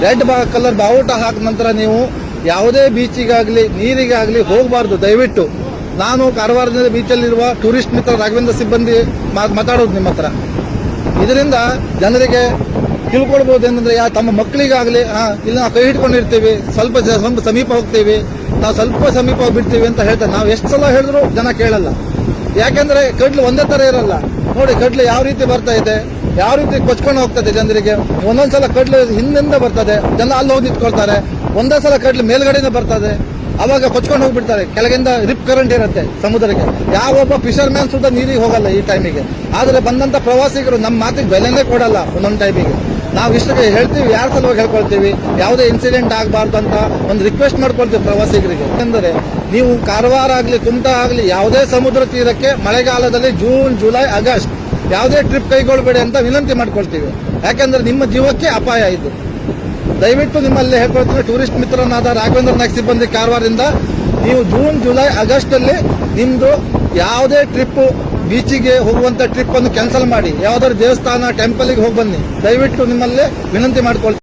Red colour ಬಾವುಟ ಹಾಕಿದ ನಂತರ ನೀವು ಯಾವುದೇ ಬೀಚಿಗಾಗಲಿ ನೀರಿಗಾಗಲಿ ಹೋಗಬಾರ್ದು ದಯವಿಟ್ಟು. ನಾನು ಕಾರವಾರದಿಂದ ಬೀಚಲ್ಲಿರುವ ಟೂರಿಸ್ಟ್ ಮಿತ್ರ ರಾಘವೇಂದ್ರ ಸಿಬ್ಬಂದಿ ಮಾತಾಡೋದು ನಿಮ್ಮ ಹತ್ರ. ಇದರಿಂದ ಜನರಿಗೆ ತಿಳ್ಕೊಳ್ಬಹುದು ಏನಂದ್ರೆ ತಮ್ಮ ಮಕ್ಕಳಿಗಾಗಲಿ ಇಲ್ಲಿ ನಾವು ಕೈ ಹಿಡ್ಕೊಂಡಿರ್ತೀವಿ, ಸ್ವಲ್ಪ ಸಮೀಪ ಹೋಗ್ತೀವಿ, ನಾವು ಸ್ವಲ್ಪ ಸಮೀಪ ಹೋಗ್ಬಿಡ್ತೀವಿ ಅಂತ ಹೇಳ್ತಾರೆ. ನಾವು ಎಷ್ಟು ಸಲ ಹೇಳಿದ್ರು ಜನ ಕೇಳಲ್ಲ. ಯಾಕೆಂದ್ರೆ ಕಡ್ಲು ಒಂದೇ ತರ ಇರಲ್ಲ. ನೋಡಿ ಕಡ್ಲು ಯಾವ ರೀತಿ ಬರ್ತಾ ಇದೆ, ಯಾವ ರೀತಿ ಕೊಚ್ಕೊಂಡು ಹೋಗ್ತದೆ ಜನರಿಗೆ. ಒಂದೊಂದ್ಸಲ ಕಡ್ಲು ಹಿಂದಿಂದ ಬರ್ತದೆ, ಜನ ಅಲ್ಲಿ ಹೋಗಿ ನಿಂತ್ಕೊಳ್ತಾರೆ. ಒಂದೇ ಸಲ ಕಡ್ಲು ಮೇಲ್ಗಡೆಯಿಂದ ಬರ್ತದೆ, ಅವಾಗ ಕೊಚ್ಕೊಂಡು ಹೋಗ್ಬಿಡ್ತಾರೆ. ಕೆಳಗಿಂದ ರಿಪ್ ಕರೆಂಟ್ ಇರುತ್ತೆ ಸಮುದ್ರಕ್ಕೆ. ಯಾವೊಬ್ಬ ಫಿಶರ್ ಮ್ಯಾನ್ ಸುದ್ದ ನೀರಿಗೆ ಹೋಗಲ್ಲ ಈ ಟೈಮಿಗೆ. ಆದರೆ ಬಂದಂತ ಪ್ರವಾಸಿಗರು ನಮ್ಮ ಮಾತಿಗೆ ಬೆಲೆನೇ ಕೊಡಲ್ಲ. ಒಂದೊಂದು ಟೈಮಿಗೆ ನಾವು ಇಷ್ಟಕ್ಕೆ ಹೇಳ್ತೀವಿ, ಯಾರ ಸಲುವಾಗಿ ಹೇಳ್ಕೊಳ್ತೀವಿ, ಯಾವುದೇ ಇನ್ಸಿಡೆಂಟ್ ಆಗಬಾರ್ದು ಅಂತ ಒಂದು ರಿಕ್ವೆಸ್ಟ್ ಮಾಡ್ಕೊಳ್ತೀವಿ ಪ್ರವಾಸಿಗರಿಗೆ. ಯಾಕಂದರೆ ನೀವು ಕಾರವಾರ ಆಗಲಿ ಕುಮಟಾ ಆಗಲಿ ಯಾವುದೇ ಸಮುದ್ರ ತೀರಕ್ಕೆ ಮಳೆಗಾಲದಲ್ಲಿ ಜೂನ್ ಜುಲೈ ಆಗಸ್ಟ್ ಯಾವುದೇ ಟ್ರಿಪ್ ಕೈಗೊಳ್ಳಬೇಡಿ ಅಂತ ವಿನಂತಿ ಮಾಡ್ಕೊಳ್ತೀವಿ. ಯಾಕಂದ್ರೆ ನಿಮ್ಮ ಜೀವಕ್ಕೆ ಅಪಾಯ ಇದು. ದಯವಿಟ್ಟು ನಿಮ್ಮಲ್ಲಿ ಹೇಳ್ಕೊಳ್ತೀನಿ, ಟೂರಿಸ್ಟ್ ಮಿತ್ರನಾದ ರಾಘವೇಂದ್ರ ನಾಯ್ಕ್ ಸಿಬ್ಬಂದಿ ಕಾರವಾರದಿಂದ ನೀವು ಜೂನ್ ಜುಲೈ ಆಗಸ್ಟ್ ಅಲ್ಲಿ ನಿಮ್ದು ಯಾವುದೇ ಟ್ರಿಪ್ ಬೀಚಿಗೆ ಹೋಗುವಂತ ಟ್ರಿಪ್ ಅನ್ನು ಕ್ಯಾನ್ಸಲ್ ಮಾಡಿ ಯಾವ್ದಾದ್ರು ದೇವಸ್ಥಾನ ಟೆಂಪಲ್ಗೆ ಹೋಗಿ ಬನ್ನಿ. ದಯವಿಟ್ಟು ನಿಮ್ಮಲ್ಲಿ ವಿನಂತಿ ಮಾಡ್ಕೊಳ್ತೀನಿ.